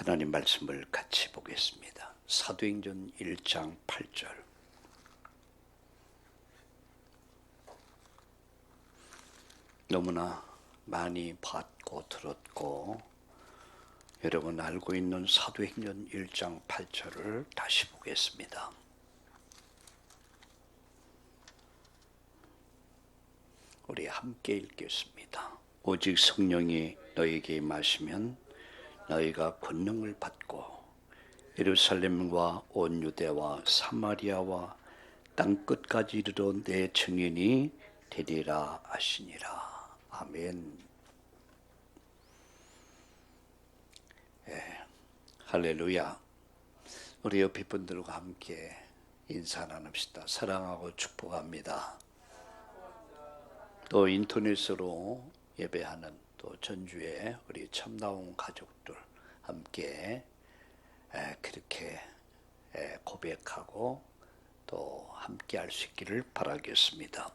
하나님 말씀을 같이 보겠습니다. 사도행전 1장 8절. 너무나 많이 봤고 들었고 여러분 알고 있는 사도행전 1장 8절을 다시 보겠습니다. 우리 함께 읽겠습니다. 오직 성령이 너희에게 임하시면 너희가 권능을 받고 예루살렘과 온 유대와 사마리아와 땅 끝까지 이르러 내 증인이 되리라 하시니라. 아멘. 할렐루야. 우리 옆에 분들과 함께 인사 나눕시다. 사랑하고 축복합니다. 또 인터넷으로 예배하는 또 전주에 우리 참나온 가족들 함께 그렇게 고백하고 또 함께 할 수 있기를 바라겠습니다.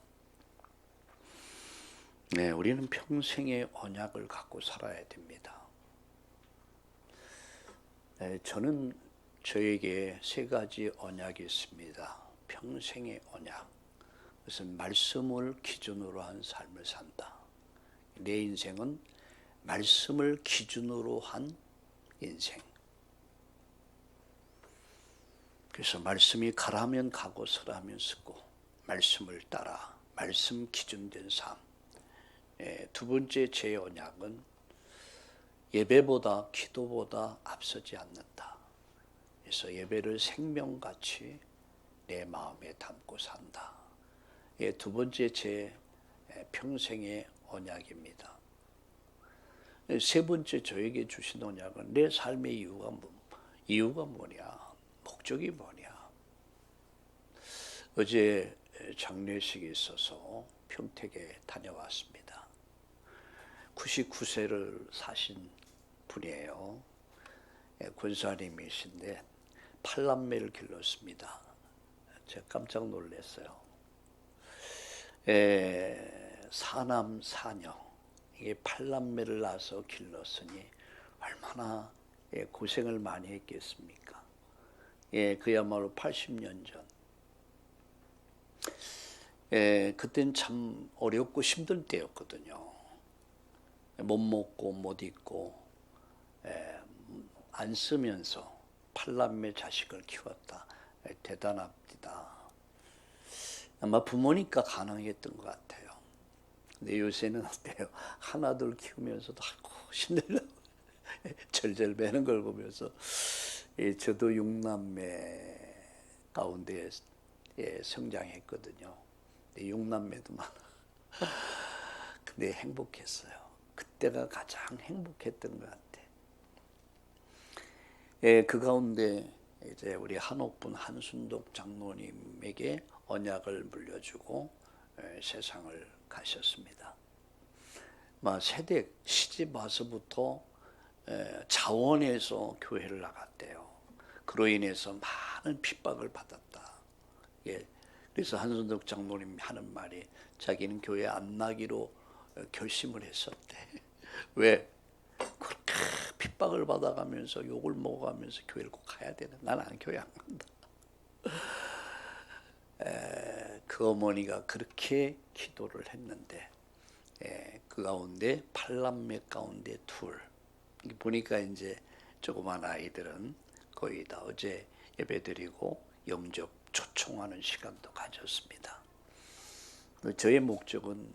네, 우리는 평생의 언약을 갖고 살아야 됩니다. 저는 저에게 세 가지 언약이 있습니다. 평생의 언약. 그것은 말씀을 기준으로 한 삶을 산다. 내 인생은 말씀을 기준으로 한 인생. 그래서 말씀이 가라면 가고 서라면 서고 말씀을 따라 말씀 기준된 삶. 두 번째 제 언약은 예배보다 기도보다 앞서지 않는다. 그래서 예배를 생명같이 내 마음에 담고 산다. 두 번째 제 평생의 언약입니다. 세 번째 저에게 주신 언약은 내 삶의 이유가 뭐냐, 목적이 뭐냐. 어제 장례식이 있어서 평택에 다녀왔습니다. 99세를 사신 분이에요. 권사님이신데 8남매를 길렀습니다. 제가 깜짝 놀랐어요. 사남 사녀 이게 8남매를 낳아서 길렀으니 얼마나 고생을 많이 했겠습니까? 그야말로 80년 전. 그땐 참 어렵고 힘들 때였거든요. 못 먹고 못 입고 안 쓰면서 8남매 자식을 키웠다. 대단합니다. 아마 부모니까 가능했던 것 같아요. 근데 요새는 어때요? 하나둘 키우면서도 힘들다고 절절 매는 걸 보면서 저도 6남매 가운데 성장했거든요. 6남매도 많아. 근데 행복했어요. 그때가 가장 행복했던 것 같아. 그 가운데 이제 우리 한옥분 한순덕 장로님에게 언약을 물려주고 세상을 가셨습니다. 세댁 시집 와서부터 자원해서 교회를 나갔대요. 그로 인해서 많은 핍박을 받았다. 그래서 한순덕 장로님 하는 말이 자기는 교회 안 나기로 결심을 했었대. 왜? 그렇게 핍박을 받아가면서 욕을 먹어가면서 교회를 꼭 가야 되는. 나는 교회 안 간다. 그 어머니가 그렇게 기도를 했는데 그 가운데 8남매 가운데 둘. 보니까 이제 조그만 아이들은 거의 다 어제 예배드리고 영접 초청하는 시간도 가졌습니다. 저의 목적은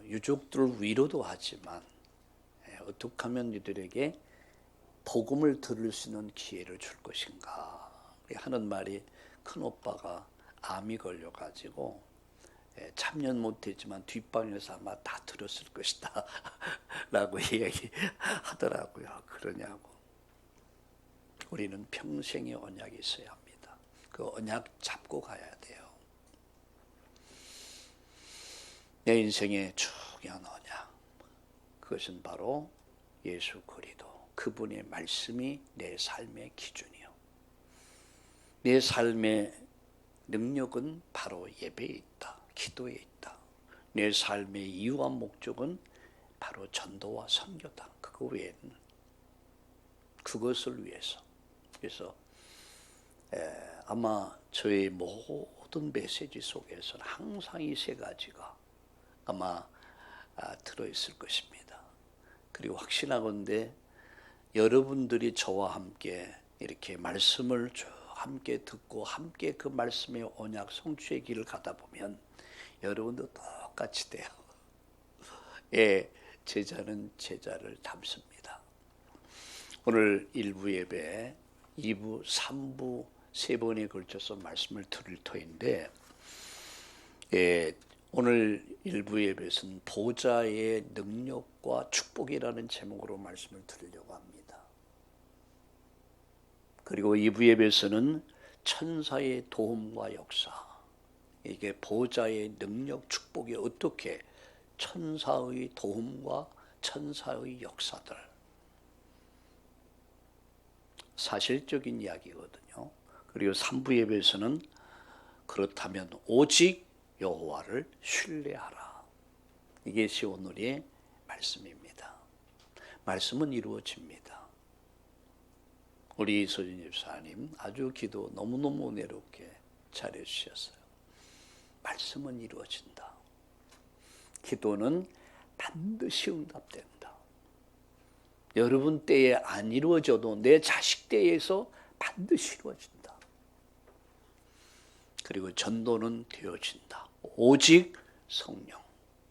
유족들 위로도 하지만 어떻게 하면 이들에게 복음을 들을 수 있는 기회를 줄 것인가 하는 말이, 큰오빠가 암이 걸려가지고 참여는 못했지만 뒷방에서 아마 다 들었을 것이다 라고 이야기하더라고요. 그러냐고. 우리는 평생의 언약이 있어야 합니다. 그 언약 잡고 가야 돼요. 내 인생의 중요한 언약, 그것은 바로 예수 그리스도, 그분의 말씀이 내 삶의 기준이요. 내 삶의 능력은 바로 예배에 있다. 기도에 있다. 내 삶의 이유와 목적은 바로 전도와 선교다. 그거 외에는 그것을 위해서. 그래서 아마 저의 모든 메시지 속에서는 항상 이 세 가지가 아마 들어있을 것입니다. 그리고 확신하건대 여러분들이 저와 함께 이렇게 말씀을 쭉 함께 듣고 함께 그 말씀의 언약 성취의 길을 가다 보면 여러분도 똑같이 돼요. 예, 제자는 제자를 닮습니다. 오늘 1부 예배, 2부, 3부 세 번에 걸쳐서 말씀을 드릴 터인데, 오늘 1부 예배에서는 보좌의 능력과 축복이라는 제목으로 말씀을 드리려고 합니다. 그리고 2부 예배에서는 천사의 도움과 역사, 이게 보좌의 능력, 축복이 어떻게 천사의 도움과 천사의 역사들, 사실적인 이야기거든요. 그리고 3부 예배에서는 그렇다면 오직 여호와를 신뢰하라. 이것이 오늘의 말씀입니다. 말씀은 이루어집니다. 우리 이소진 집사님 아주 기도 너무너무 은혜롭게 잘해주셨어요. 말씀은 이루어진다. 기도는 반드시 응답된다. 여러분 때에 안 이루어져도 내 자식 때에서 반드시 이루어진다. 그리고 전도는 되어진다. 오직 성령,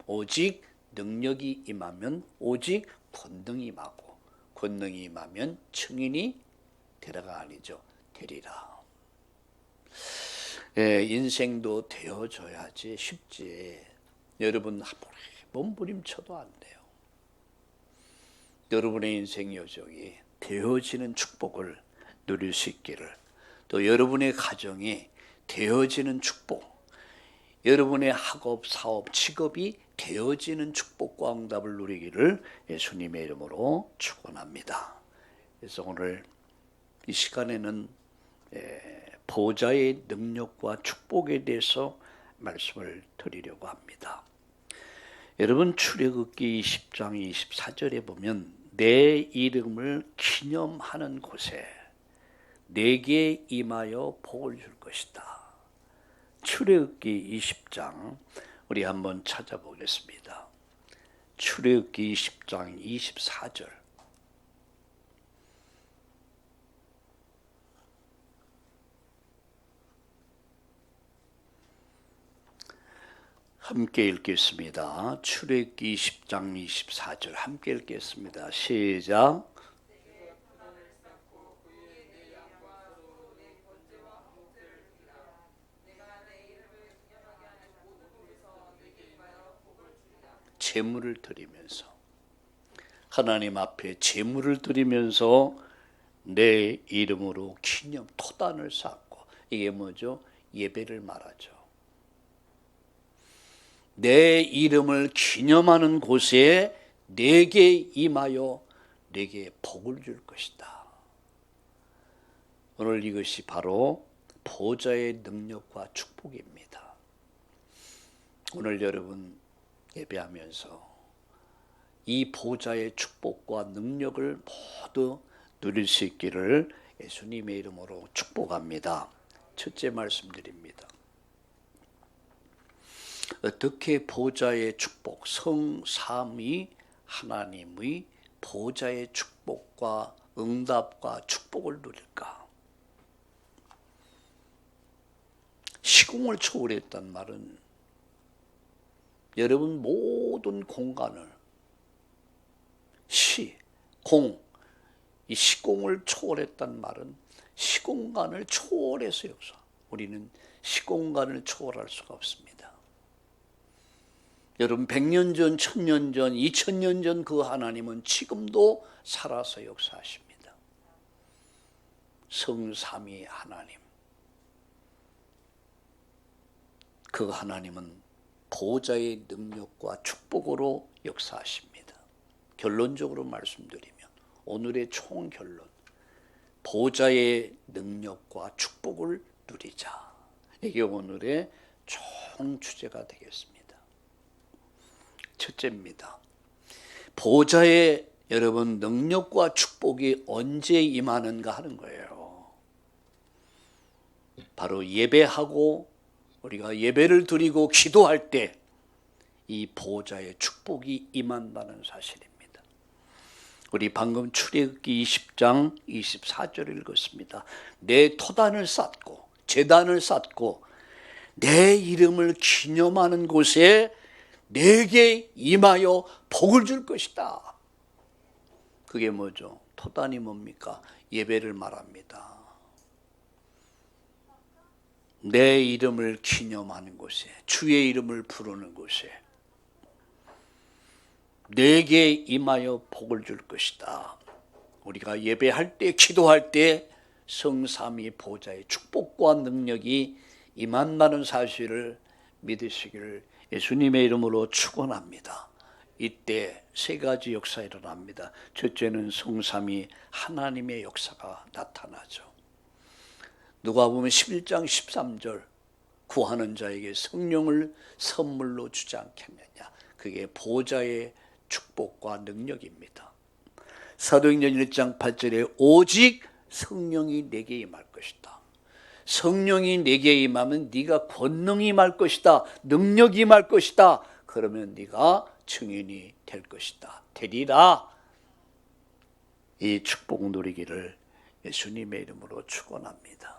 오직 능력이 임하면 오직 권능이 임하고, 권능이 임하면 증인이 되라가 아니죠, 되리라. 인생도 되어져야지 쉽지. 여러분 몸부림쳐도 안 돼요. 여러분의 인생 여정이 되어지는 축복을 누릴 수 있기를, 또 여러분의 가정이 되어지는 축복, 여러분의 학업, 사업, 직업이 되어지는 축복과 응답을 누리기를 예수님의 이름으로 축원합니다. 그래서 오늘 이 시간에는 보좌의 능력과 축복에 대해서 말씀을 드리려고 합니다. 여러분, 출애굽기 10장 24절에 보면 내 이름을 기념하는 곳에 내게 임하여 복을 줄 것이다. 출애굽기 20장 우리 한번 찾아보겠습니다. 출애굽기 20장 24절. 함께 읽겠습니다. 출애굽기 10장 24절 함께 읽겠습니다. 시작. 제물을 드리면서, 하나님 앞에 제물을 드리면서 내 이름으로 기념, 토단을 쌓고, 이게 뭐죠? 예배를 말하죠. 내 이름을 기념하는 곳에 내게 임하여 내게 복을 줄 것이다. 오늘 이것이 바로 보좌의 능력과 축복입니다. 오늘 여러분 예배하면서 이 보좌의 축복과 능력을 모두 누릴 수 있기를 예수님의 이름으로 축복합니다. 첫째 말씀드립니다. 어떻게 보좌의 축복, 성삼위 하나님의 보좌의 축복과 응답과 축복을 누릴까? 시공을 초월했단 말은 여러분 모든 공간을 이 시공을 초월했단 말은 시공간을 초월해서 역사. 우리는 시공간을 초월할 수가 없습니다. 여러분 100년 전, 1000년 전, 2000년 전 그 하나님은 지금도 살아서 역사하십니다. 성삼위 하나님. 그 하나님은 보좌의 능력과 축복으로 역사하십니다. 결론적으로 말씀드리면 오늘의 총결론, 보좌의 능력과 축복을 누리자. 이게 오늘의 총주제가 되겠습니다. 첫째입니다. 보좌의 여러분, 능력과 축복이 언제 임하는가 하는 거예요. 바로 예배하고 우리가 예배를 드리고 기도할 때 이 보호자의 축복이 임한다는 사실입니다. 우리 방금 출애굽기 20장 24절을 읽었습니다. 내 토단을 쌓고 제단을 쌓고 내 이름을 기념하는 곳에 내게 임하여 복을 줄 것이다. 그게 뭐죠? 토단이 뭡니까? 예배를 말합니다. 내 이름을 기념하는 곳에, 주의 이름을 부르는 곳에 내게 임하여 복을 줄 것이다. 우리가 예배할 때, 기도할 때 성삼위 보좌의 축복과 능력이 임한다는 사실을 믿으시기를 예수님의 이름으로 축원합니다. 이때 세 가지 역사가 일어납니다. 첫째는 성삼위 하나님의 역사가 나타나죠. 누가복음 11장 13절 구하는 자에게 성령을 선물로 주지 않겠느냐. 그게 보좌의 축복과 능력입니다. 사도행전 1장 8절에 오직 성령이 내게 임할 것이다. 성령이 내게 임하면 네가 권능이 임할 것이다. 능력이 임할 것이다. 그러면 네가 증인이 될 것이다. 되리라. 이 축복 누리기를 예수님의 이름으로 축원합니다.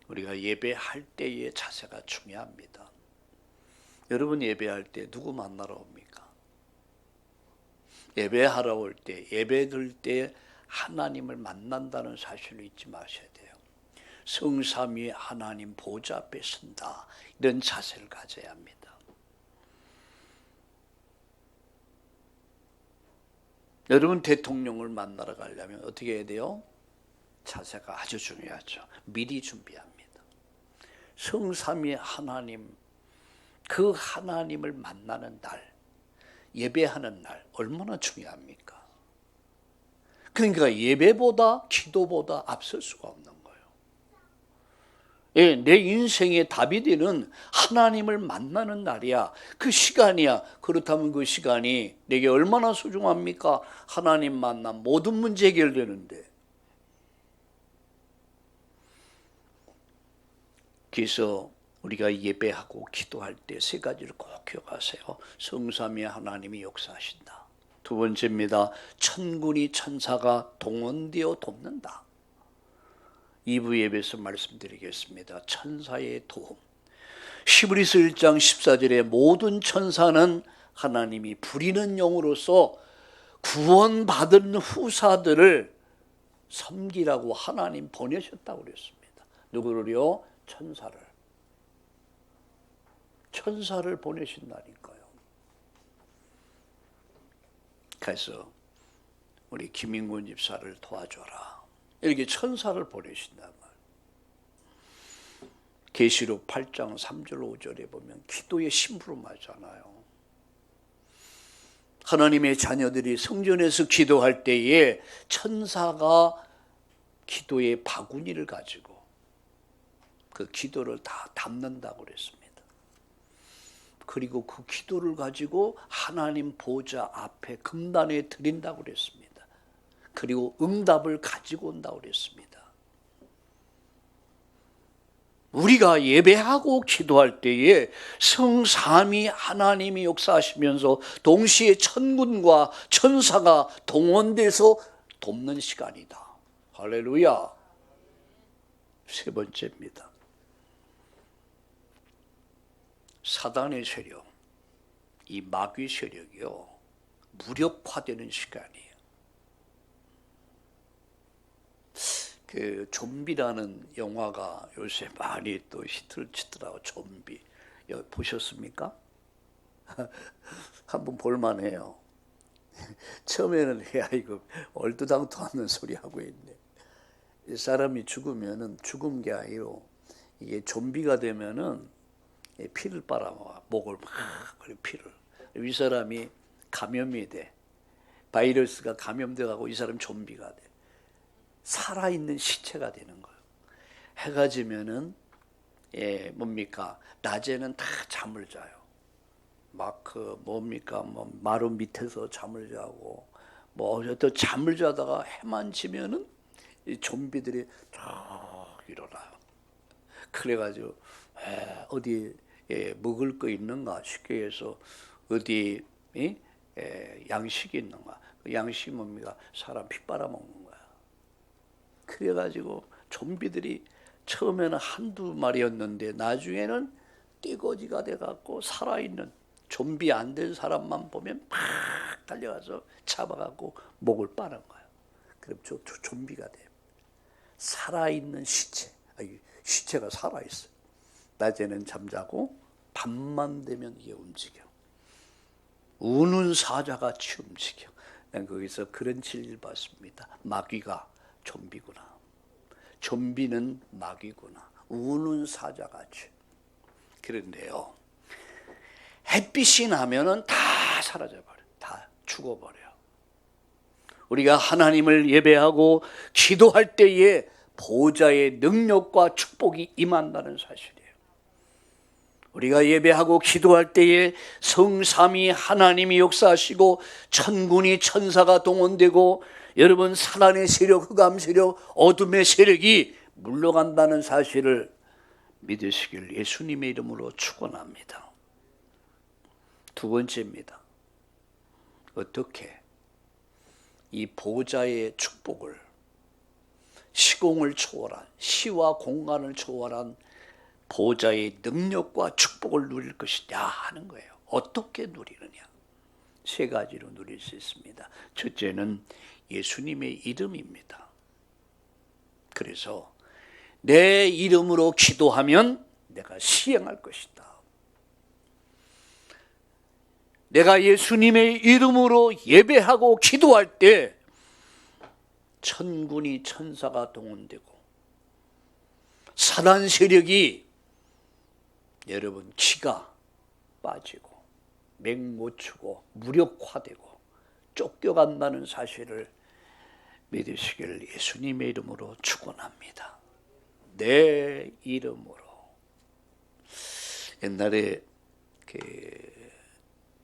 우리가 예배할 때의 자세가 중요합니다. 여러분 예배할 때 누구 만나러 옵니까? 예배하러 올 때, 예배 드릴 때 하나님을 만난다는 사실을 잊지 마셔야 돼요. 성삼위 하나님 보좌 앞에 선다. 이런 자세를 가져야 합니다. 여러분 대통령을 만나러 가려면 어떻게 해야 돼요? 자세가 아주 중요하죠. 미리 준비합니다. 성삼위 하나님, 그 하나님을 만나는 날, 예배하는 날 얼마나 중요합니까? 그러니까 예배보다 기도보다 앞설 수가 없는 거예요. 예, 내 인생의 답이 되는 하나님을 만나는 날이야. 그 시간이야. 그렇다면 그 시간이 내게 얼마나 소중합니까? 하나님 만남 모든 문제 해결되는데. 그래서 우리가 예배하고 기도할 때 세 가지를 꼭 기억하세요. 성삼위 하나님이 역사하신다. 두 번째입니다. 천군이 천사가 동원되어 돕는다. 2부 예배에서 말씀드리겠습니다. 천사의 도움. 히브리서 1장 14절에 모든 천사는 하나님이 부리는 영으로서 구원받은 후사들을 섬기라고 하나님 보내셨다고 그랬습니다. 누구를요? 천사를 보내신다니까요. 그래서 우리 김인군 집사를 도와줘라. 이렇게 천사를 보내신단 말이에요. 계시록 8장 3절 5절에 보면 기도의 심부름하잖아요. 하나님의 자녀들이 성전에서 기도할 때에 천사가 기도의 바구니를 가지고 그 기도를 다 담는다고 그랬습니다. 그리고 그 기도를 가지고 하나님 보좌 앞에 금단에 드린다고 그랬습니다. 그리고 응답을 가지고 온다고 그랬습니다. 우리가 예배하고 기도할 때에 성삼위 하나님이 역사하시면서 동시에 천군과 천사가 동원돼서 돕는 시간이다. 할렐루야. 세 번째입니다. 사단의 세력, 이 마귀 세력이요, 무력화되는 시간이에요. 그 좀비라는 영화가 요새 많이 또 히트를 치더라고. 좀비 보셨습니까? 한번 볼만해요. 처음에는 야 이거 얼토당토 않는 소리 하고 있네. 사람이 죽으면은 죽은 게 아니고 이게 좀비가 되면은 피를 빨아먹어. 목을 막 피를. 이 사람이 감염이 돼. 바이러스가 감염돼가고 이 사람 좀비가 돼. 살아있는 시체가 되는 거예요. 해가 지면은 뭡니까? 낮에는 다 잠을 자요. 막 그 뭡니까? 뭐 마루 밑에서 잠을 자고 뭐 또 잠을 자다가 해만 지면은 이 좀비들이 쫙 일어나요. 그래가지고 어디 먹을 거 있는가, 쉽게 해서 어디 양식이 있는가. 그 양식이 뭡니까? 사람 피 빨아먹는 거야. 그래가지고 좀비들이 처음에는 한두 마리였는데 나중에는 띠거지가 돼갖고 살아있는 좀비 안 된 사람만 보면 막 달려가서 잡아갖고 목을 빠는 거야. 그럼 저 좀비가 돼. 살아있는 시체. 시체가 살아있어. 낮에는 잠자고 밤만 되면 이게 움직여. 우는 사자같이 움직여. 난 거기서 그런 진리를 봤습니다. 마귀가 좀비구나. 좀비는 마귀구나. 우는 사자같이. 그런데요, 햇빛이 나면은 다 사라져버려. 다 죽어버려. 우리가 하나님을 예배하고 기도할 때에 보좌의 능력과 축복이 임한다는 사실이에요. 우리가 예배하고 기도할 때에 성삼위 하나님이 역사하시고 천군이 천사가 동원되고 여러분 사단의 세력, 흑암 세력, 어둠의 세력이 물러간다는 사실을 믿으시길 예수님의 이름으로 축원합니다. 두 번째입니다. 어떻게 이 보좌의 축복을 시공을 초월한, 시와 공간을 초월한 보좌의 능력과 축복을 누릴 것이냐 하는 거예요. 어떻게 누리느냐? 세 가지로 누릴 수 있습니다. 첫째는 예수님의 이름입니다. 그래서 내 이름으로 기도하면 내가 시행할 것이다. 내가 예수님의 이름으로 예배하고 기도할 때 천군이 천사가 동원되고 사단 세력이 여러분 기가 빠지고 맹모추고 무력화되고 쫓겨간다는 사실을 믿으시길 예수님의 이름으로 축원합니다. 내 이름으로. 옛날에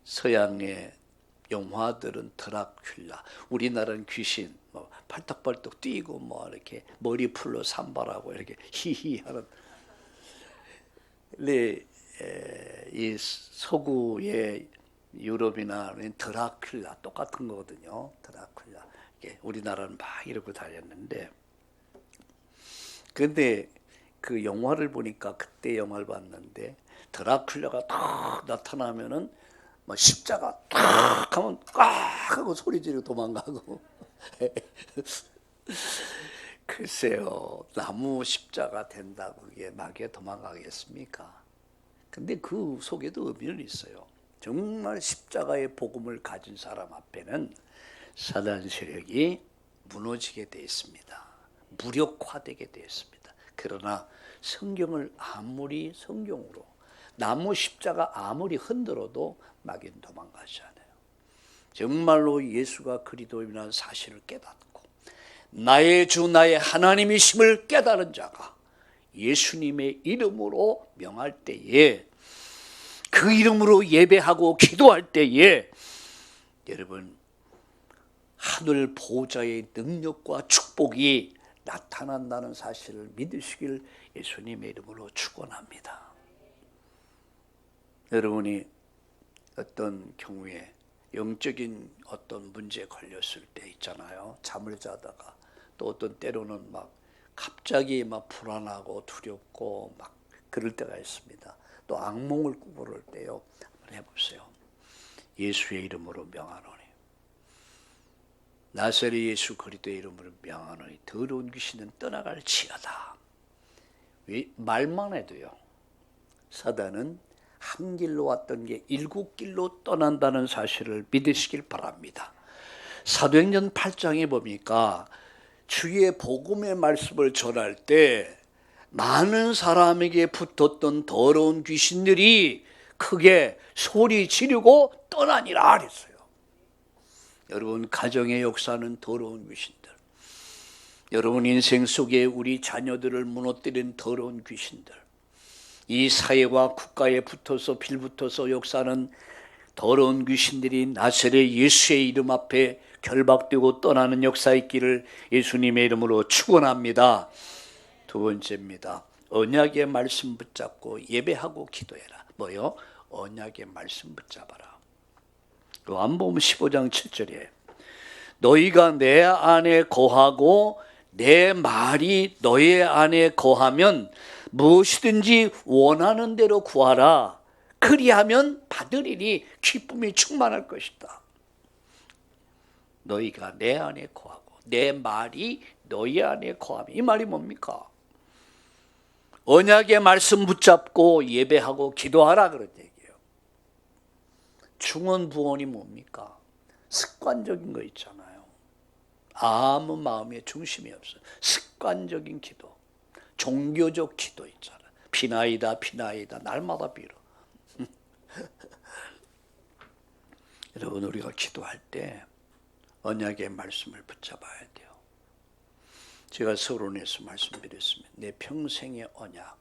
서양의 영화들은 드라큘라, 우리나라는 귀신, 뭐 팔딱팔딱 뛰고 뭐 이렇게 머리 풀로 산발하고 이렇게 히히하는. 이 서구의 유럽이나 드라큘라 똑같은 거거든요. 드라큘라. 우리나라는 막 이러고 다녔는데, 근데 그 영화를 보니까 그때 영화를 봤는데 드라큘라가 딱 나타나면은 막 십자가 딱 하면 꽉 하고 소리 지르고 도망가고. 글쎄요, 나무 십자가 된다고 그게 마귀에 도망가겠습니까? 근데 그 속에도 의미는 있어요. 정말 십자가의 복음을 가진 사람 앞에는 사단 세력이 무너지게 되어 있습니다. 무력화되게 되어 있습니다. 그러나 성경을 아무리 성경으로 나무 십자가 아무리 흔들어도 마귀는 도망가지 않아요. 정말로 예수가 그리스도이라는 사실을 깨닫고 나의 주 나의 하나님이심을 깨달은 자가 예수님의 이름으로 명할 때에, 그 이름으로 예배하고 기도할 때에 여러분 하늘 보좌의 능력과 축복이 나타난다는 사실을 믿으시길 예수님의 이름으로 축원합니다. 여러분이 어떤 경우에 영적인 어떤 문제에 걸렸을 때 있잖아요. 잠을 자다가 또 어떤 때로는 막 갑자기 막 불안하고 두렵고 막 그럴 때가 있습니다. 또 악몽을 꾸고 그럴 때요. 한번 해보세요. 예수의 이름으로 명하노니, 나사렛 예수 그리스도의 이름으로 명하노니 더러운 귀신은 떠나갈지어다. 말만 해도요, 사단은 한 길로 왔던 게 7길로 떠난다는 사실을 믿으시길 바랍니다. 사도행전 8장에 보니까 주의 복음의 말씀을 전할 때 많은 사람에게 붙었던 더러운 귀신들이 크게 소리 지르고 떠나니라 그랬어요. 여러분 가정의 역사는 더러운 귀신들, 여러분 인생 속에 우리 자녀들을 무너뜨린 더러운 귀신들, 이 사회와 국가에 붙어서 빌붙어서 역사는 더러운 귀신들이 나사렛 예수의 이름 앞에 결박되고 떠나는 역사의 길을 예수님의 이름으로 축원합니다. 두 번째입니다. 언약의 말씀 붙잡고 예배하고 기도해라. 뭐요? 언약의 말씀 붙잡아라. 요한복음 15장 7절에 너희가 내 안에 거하고 내 말이 너희 안에 거하면 무엇이든지 원하는 대로 구하라. 그리하면 받으리니 기쁨이 충만할 것이다. 너희가 내 안에 거하고 내 말이 너희 안에 거하면, 이 말이 뭡니까? 언약의 말씀 붙잡고 예배하고 기도하라 그런 얘기예요. 중언부언이 뭡니까? 습관적인 거 있잖아요. 아무 마음에 중심이 없어요. 습관적인 기도, 종교적 기도 있잖아요. 비나이다 비나이다 날마다 빌어. 여러분, 우리가 기도할 때 언약의 말씀을 붙잡아야 돼요. 제가 서론에서 말씀드렸습니다. 내 평생의 언약,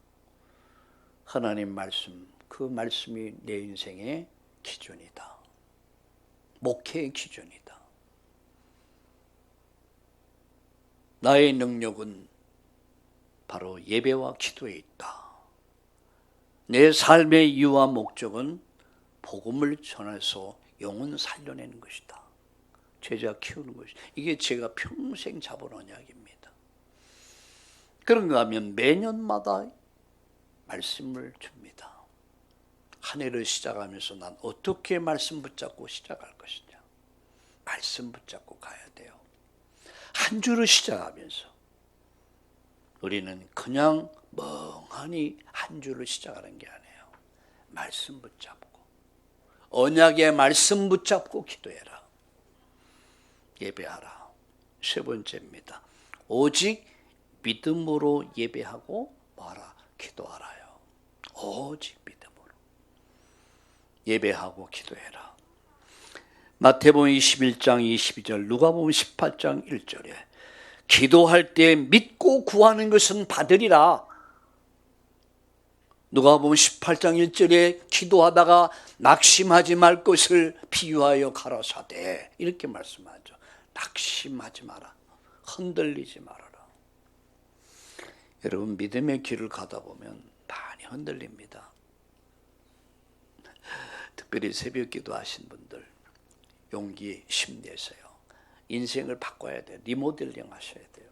하나님 말씀, 그 말씀이 내 인생의 기준이다. 목회의 기준이다. 나의 능력은 바로 예배와 기도에 있다. 내 삶의 이유와 목적은 복음을 전해서 영혼 살려내는 것이다. 제자 키우는 것이다. 이게 제가 평생 잡은 언약입니다. 그런가 하면 매년마다 말씀을 줍니다. 한 해를 시작하면서 난 어떻게 말씀 붙잡고 시작할 것이냐. 말씀 붙잡고 가야 돼요. 한 주를 시작하면서 우리는 그냥 멍하니 한 주를 시작하는 게 아니에요. 말씀 붙잡고 언약의 말씀 붙잡고 기도해라. 예배하라. 세 번째입니다. 오직 믿음으로 예배하고 뭐하라? 기도하라요. 오직 믿음으로 예배하고 기도해라. 마태복음 21장 22절, 누가복음 18장 1절에 기도할 때 믿고 구하는 것은 받으리라. 누가복음 18장 1절에 기도하다가 낙심하지 말 것을 비유하여 가라사대, 이렇게 말씀하죠. 낙심하지 마라. 흔들리지 말아라. 여러분, 믿음의 길을 가다 보면 많이 흔들립니다. 특별히 새벽 기도하신 분들 용기 힘내세요. 인생을 바꿔야 돼요. 리모델링 하셔야 돼요.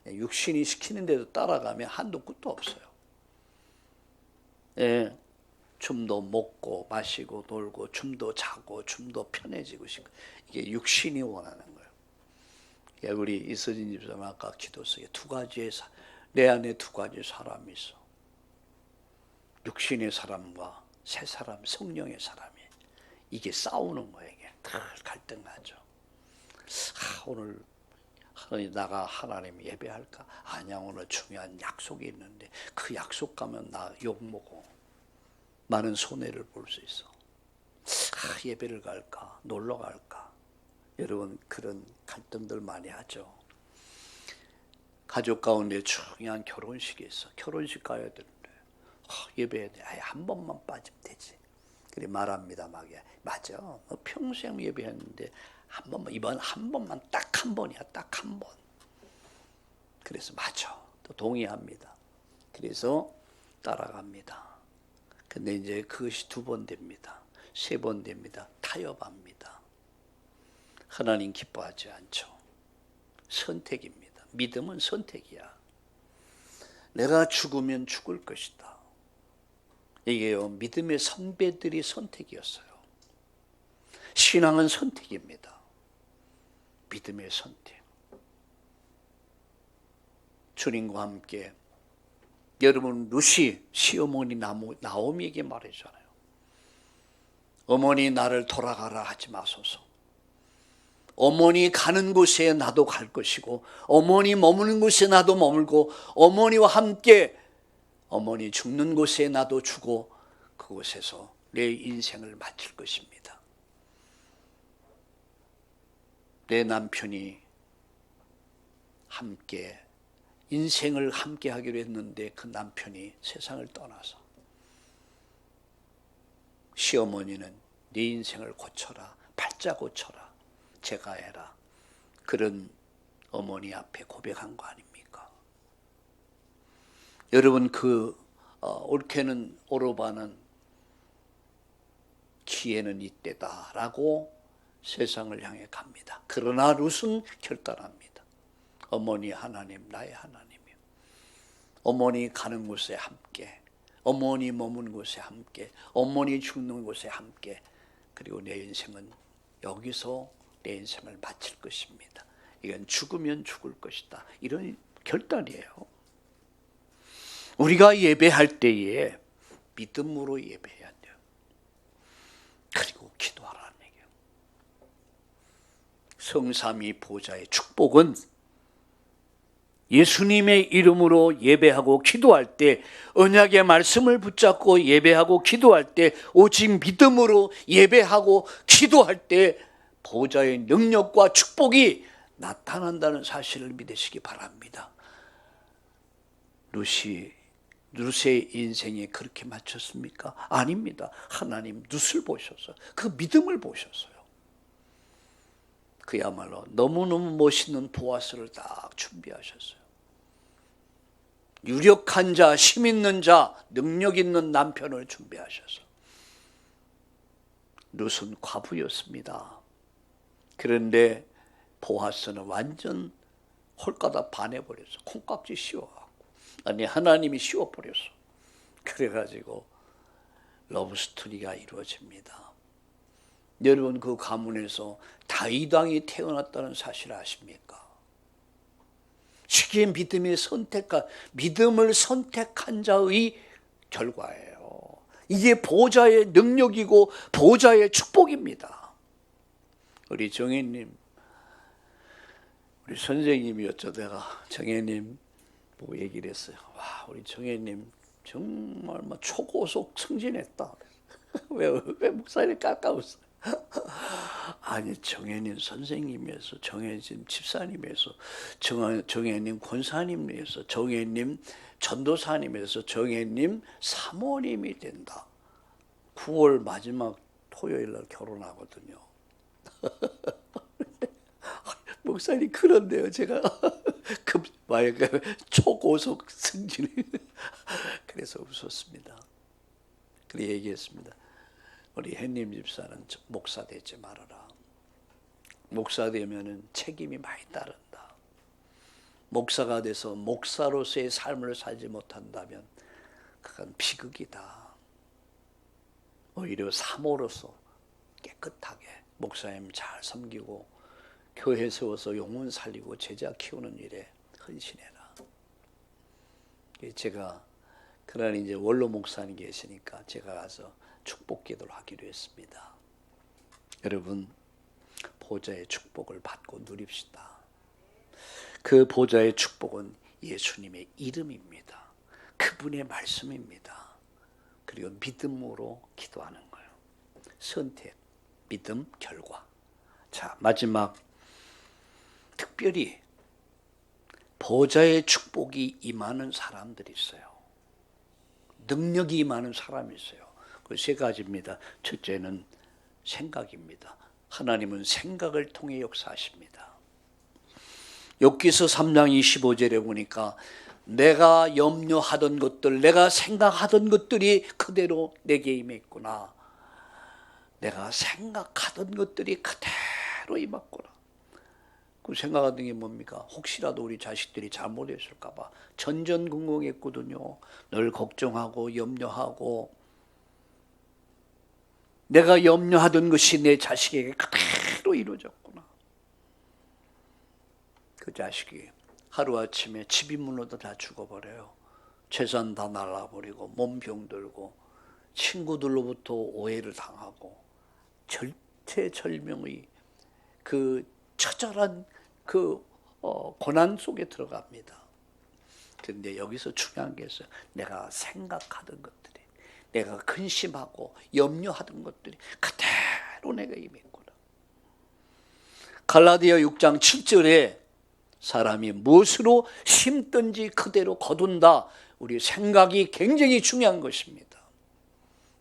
육신이 시키는 데도 따라가면 한도 끝도 없어요. 예, 춤도 먹고 마시고 놀고 춤도 자고 춤도 편해지고 싶고, 이게 육신이 원하는 거예요. 예, 우리 이서진 집사님 아까 기도 속에 내 안에 두 가지 사람이 있어. 육신의 사람과 새 사람, 성령의 사람이. 이게 싸우는 거예요. 이게 늘 갈등하죠. 오늘 나가 하나님 예배할까? 아니야, 오늘 중요한 약속이 있는데 그 약속 가면 나 욕먹고 많은 손해를 볼 수 있어. 예배를 갈까? 놀러 갈까? 여러분, 그런 갈등들 많이 하죠. 가족 가운데 중요한 결혼식이 있어. 결혼식 가야 되는데 예배해야 돼. 한 번만 빠지면 되지. 그래 말합니다. 막 맞아. 너 평생 예배했는데 한 번만, 이번 한 번만, 딱 한 번이야. 딱 한 번. 그래서 맞아. 또 동의합니다. 그래서 따라갑니다. 근데 이제 그것이 2번 됩니다. 3번 됩니다. 타협합니다. 하나님 기뻐하지 않죠. 선택입니다. 믿음은 선택이야. 내가 죽으면 죽을 것이다. 이게요, 믿음의 선배들이 선택이었어요. 신앙은 선택입니다. 믿음의 선택. 주님과 함께, 여러분, 루시 시어머니 나오미에게 말했잖아요. 어머니, 나를 돌아가라 하지 마소서. 어머니 가는 곳에 나도 갈 것이고 어머니 머무는 곳에 나도 머물고 어머니와 함께 어머니 죽는 곳에 나도 죽고 그곳에서 내 인생을 마칠 것입니다. 내 남편이 함께 인생을 함께 하기로 했는데 그 남편이 세상을 떠나서 시어머니는 네 인생을 고쳐라, 팔자 고쳐라, 제가 해라. 그런 어머니 앞에 고백한 거 아닙니까? 여러분, 옳게는 오르바는 기회는 이때다라고 세상을 향해 갑니다. 그러나 룻은 결단합니다. 어머니 하나님, 나의 하나님이요. 어머니 가는 곳에 함께, 어머니 머문 곳에 함께, 어머니 죽는 곳에 함께, 그리고 내 인생은 여기서 내 인생을 마칠 것입니다. 이건 죽으면 죽을 것이다. 이런 결단이에요. 우리가 예배할 때에 믿음으로 예배해야 돼요. 그리고 기도하라는 얘기예요. 성삼위 보좌의 축복은 예수님의 이름으로 예배하고 기도할 때, 언약의 말씀을 붙잡고 예배하고 기도할 때, 오직 믿음으로 예배하고 기도할 때 보좌의 능력과 축복이 나타난다는 사실을 믿으시기 바랍니다. 룻의 인생에 그렇게 맞췄습니까? 아닙니다. 하나님 룻을 보셔서 그 믿음을 보셨어요. 그야말로 너무너무 멋있는 보아스를 딱 준비하셨어요. 유력한 자, 힘 있는 자, 능력 있는 남편을 준비하셔서. 룻은 과부였습니다. 그런데 보아스는 완전 홀가닥 반해버렸어. 콩깍지 씌워갖고. 아니, 하나님이 씌워버렸어. 그래가지고 러브스토리가 이루어집니다. 여러분, 그 가문에서 다윗 왕이 태어났다는 사실 아십니까? 시기의 믿음을 선택한 자의 결과예요. 이게 보좌의 능력이고 보좌의 축복입니다. 우리 정혜님, 우리 선생님이 어쩌다가 정혜님 보고 얘기를 했어요. 와, 우리 정혜님 정말 초고속 승진했다. 왜 목사님 깎아웃어요? 아니, 정혜님 선생님에서, 정혜님 집사님에서, 정혜님 권사님에서, 정혜님 전도사님에서, 정혜님 사모님이 된다. 9월 마지막 토요일 날 결혼하거든요. 목사님, 그런데요, 제가 초고속 승진을 그래서 웃었습니다. 그래 얘기했습니다. 우리 햇님 집사는 목사 되지 말아라. 목사 되면은 책임이 많이 따른다. 목사가 돼서 목사로서의 삶을 살지 못한다면 그건 비극이다. 오히려 사모로서 깨끗하게 목사님 잘 섬기고 교회 세워서 영혼 살리고 제자 키우는 일에 헌신해라. 제가 그날 이제 원로 목사님 계시니까 제가 가서 축복 기도를 하기로 했습니다. 여러분, 보좌의 축복을 받고 누립시다. 그 보좌의 축복은 예수님의 이름입니다. 그분의 말씀입니다. 그리고 믿음으로 기도하는 거예요. 선택, 믿음, 결과. 자, 마지막 특별히 보좌의 축복이 임하는 사람들이 있어요. 능력이 임하는 사람이 있어요. 그 세 가지입니다. 첫째는 생각입니다. 하나님은 생각을 통해 역사하십니다. 욥기서 3장 25절에 보니까 내가 염려하던 것들, 내가 생각하던 것들이 그대로 내게 임했구나. 내가 생각하던 것들이 그대로 임했구나. 그 생각하던 게 뭡니까? 혹시라도 우리 자식들이 잘못했을까 봐 전전긍긍했거든요. 늘 걱정하고 염려하고, 내가 염려하던 것이 내 자식에게 그대로 이루어졌구나. 그 자식이 하루아침에 집이 무너져 다 죽어버려요. 재산 다 날라버리고 몸 병들고 친구들로부터 오해를 당하고 절체절명의 그 처절한 고난 속에 들어갑니다. 그런데 여기서 중요한 게 있어요. 내가 생각하던 것들이, 내가 근심하고 염려하던 것들이 그대로 내가 임했구나. 갈라디아 6장 7절에 사람이 무엇으로 심든지 그대로 거둔다. 우리 생각이 굉장히 중요한 것입니다.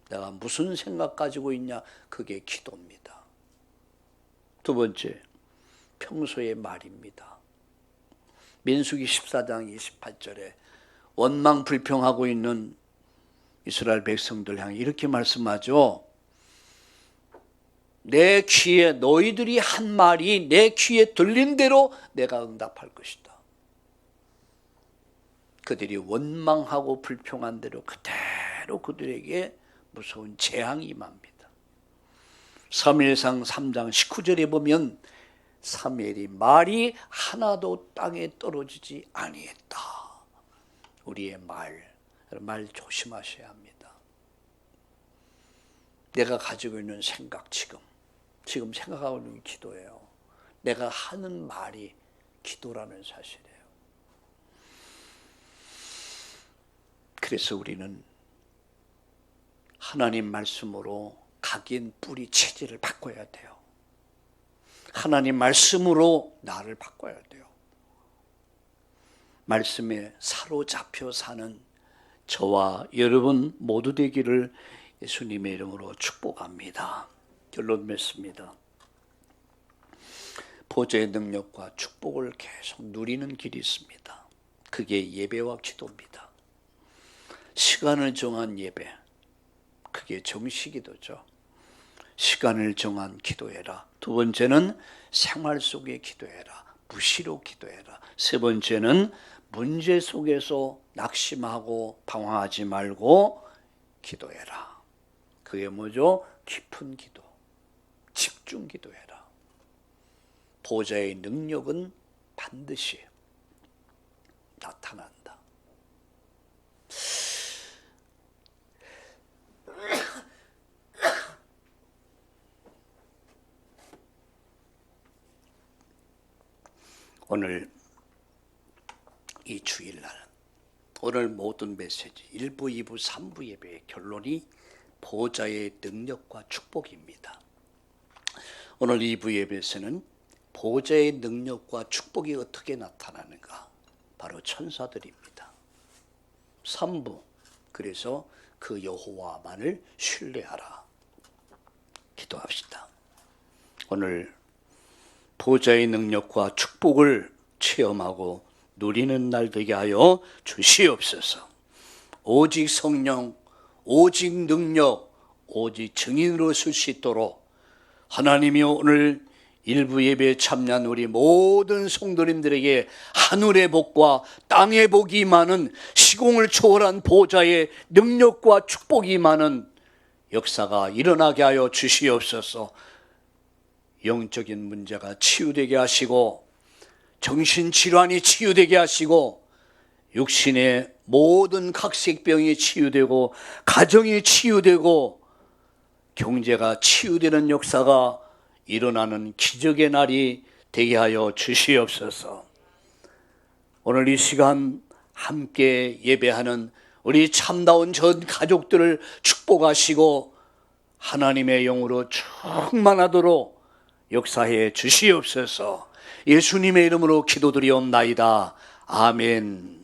내가 무슨 생각 가지고 있냐? 그게 기도입니다. 두 번째, 평소의 말입니다. 민수기 14장 28절에 원망 불평하고 있는 이스라엘 백성들 향해 이렇게 말씀하죠. 내 귀에 너희들이 한 말이 내 귀에 들린 대로 내가 응답할 것이다. 그들이 원망하고 불평한 대로 그대로 그들에게 무서운 재앙이 임합니다. 사무엘상 3장 19절에 보면 사무엘이 말이 하나도 땅에 떨어지지 아니했다. 우리의 말 조심하셔야 합니다. 내가 가지고 있는 생각, 지금 생각하고 있는 기도예요. 내가 하는 말이 기도라는 사실이에요. 그래서 우리는 하나님 말씀으로 각인 뿌리 체질을 바꿔야 돼요. 하나님 말씀으로 나를 바꿔야 돼요. 말씀에 사로잡혀 사는 저와 여러분 모두 되기를 예수님의 이름으로 축복합니다. 결론 맺습니다. 보좌의 능력과 축복을 계속 누리는 길이 있습니다. 그게 예배와 기도입니다. 시간을 정한 예배, 그게 정시기도죠. 시간을 정한 기도해라. 두 번째는 생활 속에 기도해라. 무시로 기도해라. 세 번째는 문제 속에서 낙심하고 방황하지 말고 기도해라. 그게 뭐죠? 깊은 기도, 집중 기도해라. 보좌의 능력은 반드시 나타난다. 오늘 이 주일날, 오늘 모든 메시지 1부, 2부, 3부 예배의 결론이 보좌의 능력과 축복입니다. 오늘 2부 예배에서는 보좌의 능력과 축복이 어떻게 나타나는가, 바로 천사들입니다. 3부, 그래서 그 여호와만을 신뢰하라. 기도합시다. 오늘 보좌의 능력과 축복을 체험하고 누리는 날 되게 하여 주시옵소서. 오직 성령, 오직 능력, 오직 증인으로 쓸 수 있도록 하나님이여 오늘 일부 예배에 참여한 우리 모든 성도님들에게 하늘의 복과 땅의 복이 많은 시공을 초월한 보좌의 능력과 축복이 많은 역사가 일어나게 하여 주시옵소서. 영적인 문제가 치유되게 하시고 정신질환이 치유되게 하시고 육신의 모든 각색병이 치유되고 가정이 치유되고 경제가 치유되는 역사가 일어나는 기적의 날이 되게 하여 주시옵소서. 오늘 이 시간 함께 예배하는 우리 참다운 전 가족들을 축복하시고 하나님의 영으로 충만하도록 역사해 주시옵소서. 예수님의 이름으로 기도드리옵나이다. 아멘.